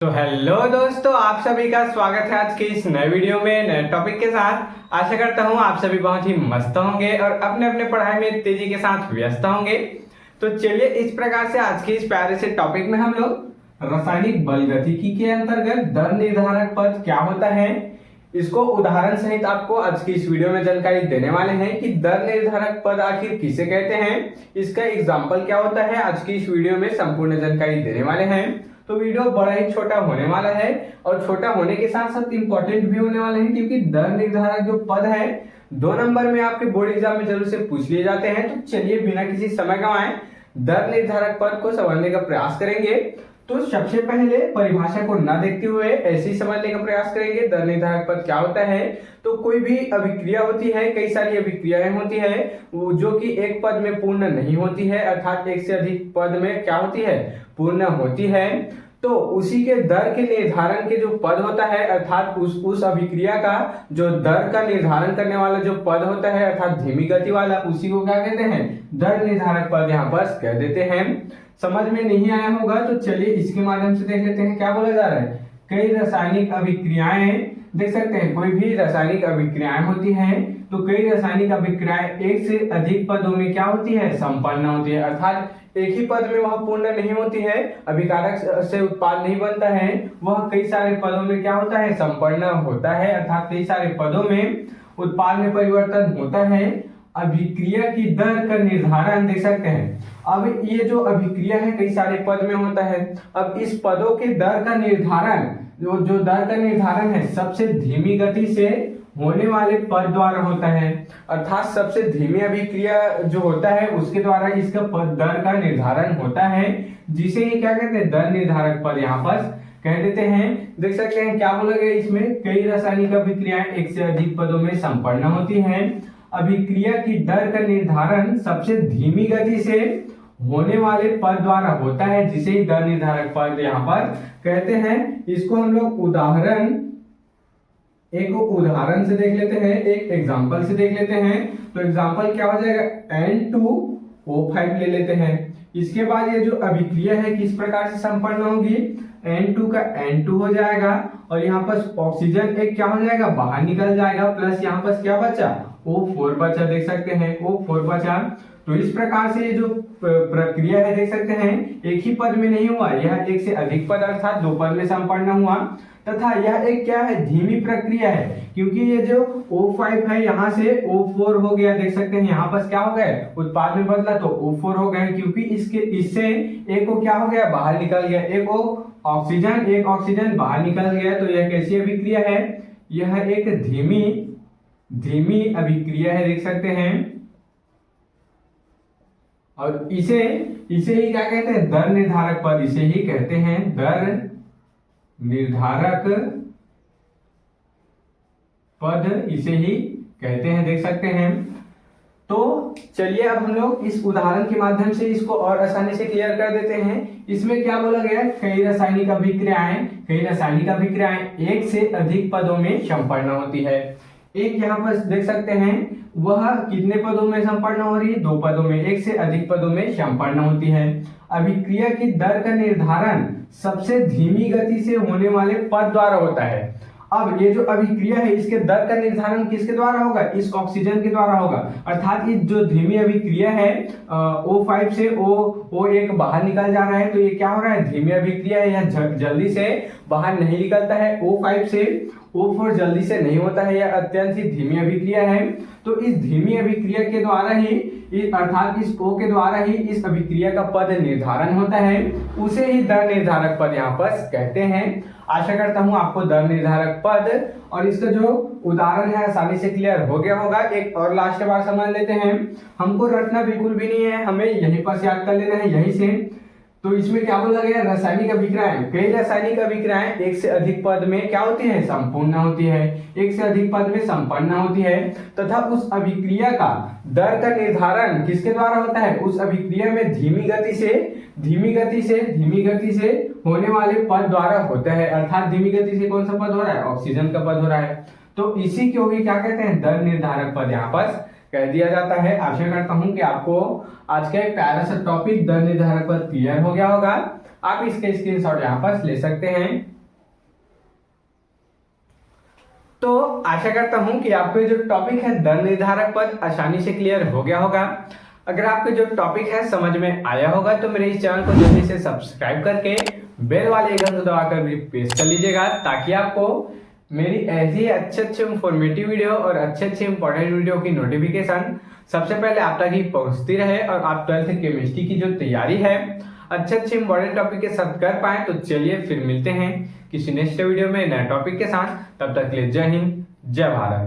तो हेलो दोस्तों, आप सभी का स्वागत है आज के इस नए वीडियो में नए टॉपिक के साथ। आशा करता हूँ आप सभी बहुत ही मस्त होंगे और अपने अपने पढ़ाई में तेजी के साथ व्यस्त होंगे। तो चलिए इस प्रकार से आज के इस प्यारे से टॉपिक में हम लोग रासायनिक बलगतिकी के अंतर्गत दर निर्धारक पद क्या होता है, इसको उदाहरण सहित आपको आज की इस वीडियो में जानकारी देने वाले हैं कि दर निर्धारक पद आखिर किसे कहते हैं, इसका एग्जाम्पल क्या होता है। आज की इस वीडियो में संपूर्ण जानकारी देने वाले हैं। तो वीडियो बड़ा ही छोटा होने वाला है और छोटा होने के साथ साथ इंपॉर्टेंट भी होने वाले हैं, क्योंकि दर निर्धारक जो पद है 2 नंबर में आपके बोर्ड एग्जाम में जरूर से पूछ लिए जाते हैं। तो चलिए बिना किसी समय गंवाए दर निर्धारक पद को समझने का प्रयास करेंगे। तो सबसे पहले परिभाषा को ना देखते हुए ऐसे ही समझने का प्रयास करेंगे दर निर्धारक पद क्या होता है। तो कोई भी अभिक्रिया होती है, कई सारी अभिक्रियाएं होती है जो कि एक पद में पूर्ण नहीं होती है, अर्थात एक से अधिक पद में क्या होती है, पूर्ण होती है। तो उसी के दर के निर्धारण के जो पद होता है, अर्थात उस अभिक्रिया का जो दर का निर्धारण करने वाला जो पद होता है, अर्थात धीमी गति वाला, उसी को क्या कहते हैं, दर निर्धारक पद यहाँ पर कह देते हैं। समझ में नहीं आया होगा तो चलिए इसके माध्यम से देख लेते हैं क्या बोला जा रहा है। कई रासायनिक अभिक्रियाएं देख सकते हैं, कोई भी रासायनिक अभिक्रियाएं होती हैं तो कई रासायनिक अभिक्रियाएं एक से अधिक पदों में क्या होती है, संपन्न होती है, अर्थात एक ही पद में वह पूर्ण नहीं होती है, अभिकारक से उत्पाद नहीं बनता है, वह कई सारे पदों में क्या होता है, संपन्न होता है, अर्थात कई सारे पदों में उत्पाद में परिवर्तन होता है। अभिक्रिया की दर का निर्धारण देख सकते हैं। अब ये जो अभिक्रिया है कई सारे पद में होता है। अब इस पदों के दर का निर्धारण जो दर का निर्धारण है सबसे धीमी गति से होने वाले पद द्वारा होता है, अर्थात सबसे धीमी अभिक्रिया जो होता है उसके द्वारा इसका पद दर का निर्धारण होता है, जिसे ही क्या कहते हैं, दर निर्धारक पद यहाँ पर कह देते हैं। देख सकते हैं क्या बोला गया इसमें, कई रासायनिक अभिक्रियाएं एक से अधिक पदों में संपन्न होती हैं। अभिक्रिया की दर का निर्धारण सबसे धीमी गति से होने वाले पद द्वारा होता है, जिसे ही दर निर्धारक पद यहाँ पर कहते हैं। इसको हम लोग एक उदाहरण से देख लेते हैं, एक एग्जांपल से देख लेते हैं। तो एग्जांपल क्या हो जाएगा, N2O5 ले लेते हैं। इसके बाद ये जो अभिक्रिया है किस प्रकार से संपन्न होगी, N2 का N2 हो जाएगा और यहाँ पर ऑक्सीजन एक क्या हो जाएगा, बाहर निकल जाएगा, प्लस यहाँ पर क्या बचा, O4 बचा, देख सकते हैं O4 बचा। तो इस प्रकार से ये जो प्रक्रिया है देख सकते हैं एक ही पद में नहीं हुआ, यह एक से अधिक पद अर्थात 2 पद में संपन्न हुआ, तथा यह एक क्या है, धीमी प्रक्रिया है, क्योंकि ये जो O5 है यहाँ से O4 हो गया, देख सकते हैं यहाँ पर क्या हो गया, उत्पाद में बदला तो O4 हो गया, क्योंकि इससे एक को क्या हो गया, बाहर निकल गया, एक ऑक्सीजन बाहर निकल गया। तो यह कैसी अभिक्रिया है, यह एक धीमी अभिक्रिया है, देख सकते हैं। और इसे ही क्या कहते हैं, दर निर्धारक पद, इसे ही कहते हैं दर निर्धारक पद, इसे ही कहते हैं, देख सकते हैं। तो चलिए अब हम लोग इस उदाहरण के माध्यम से इसको और आसानी से क्लियर कर देते हैं। इसमें क्या बोला गया, कई रासायनिक अभिक्रियाएं एक से अधिक पदों में संपन्न होती है। एक यहाँ पर देख सकते हैं वह कितने पदों में संपन्न हो रही है, 2 पदों में, एक से अधिक पदों में संपन्न होती है। अभिक्रिया की दर का निर्धारण सबसे धीमी गति से होने वाले पद द्वारा होता है। अब ये जो अभिक्रिया है इसके दर का निर्धारण किसके द्वारा होगा, इस ऑक्सीजन के द्वारा होगा, अर्थात इस जो धीमी अभिक्रिया है O5 से O1 बाहर निकल जा रहा है, तो ये क्या हो रहा है, धीमी अभिक्रिया है, यह जल्दी से बाहर नहीं निकलता है, O5 से O4 जल्दी से नहीं होता है, यह अत्यंत ही धीमी अभिक्रिया है। तो इस धीमी अभिक्रिया के द्वारा ही अर्थात इस O के द्वारा ही इस अभिक्रिया का पद निर्धारण होता है, उसे ही दर निर्धारक पद यहाँ पर कहते हैं। आशा करता हूँ आपको दर निर्धारक पद और इसका जो उदाहरण है आसानी से क्लियर हो गया होगा। एक और लास्ट बार समझ लेते हैं, हमको रटना बिल्कुल भी नहीं है, हमें यहीं पर याद कर लेना है, यहीं से। तो इसमें क्या बोला गया, रासायनिक अभिक्रियाएं, कई रासायनिक अभिक्रियाएं एक से अधिक पद में क्या होती है, संपूर्ण होती है, एक से अधिक पद में संपन्न होती है, तथा उस अभिक्रिया का दर का निर्धारण किसके द्वारा होता है, उस अभिक्रिया में धीमी गति से होने वाले पद द्वारा होता है, अर्थात धीमी गति से कौन सा पद हो रहा है, ऑक्सीजन का पद हो रहा है। तो इसी को भी क्या कहते हैं, दर निर्धारक पद यहाँ पर कह दिया जाता है। आशा करता हूं कि आपको आज का एक प्यारा सा टॉपिक दर निर्धारक पद क्लियर हो गया होगा। आप इसके स्क्रीनशॉट यहाँ पर ले सकते हैं। तो आशा करता हूं कि आपको जो टॉपिक है दर निर्धारक पद आसानी से क्लियर हो गया होगा। अगर आपको जो टॉपिक है समझ में आया होगा तो मेरे इस चैनल को जल्दी से सब्सक्राइब करके बेल वाले आइकन को दबाकर भी प्रेस कर लीजिएगा, ताकि आपको मेरी ऐसी अच्छे इंफॉर्मेटिव वीडियो और अच्छे इंपॉर्टेंट वीडियो की नोटिफिकेशन सबसे पहले आप तक ही पहुंचती रहे और आप 12th केमिस्ट्री की जो तैयारी है अच्छे इंपॉर्टेंट टॉपिक के साथ कर पाए। तो चलिए फिर मिलते हैं किसी नेक्स्ट वीडियो में नए टॉपिक के साथ। तब तक के लिए जय हिंद, जय भारत।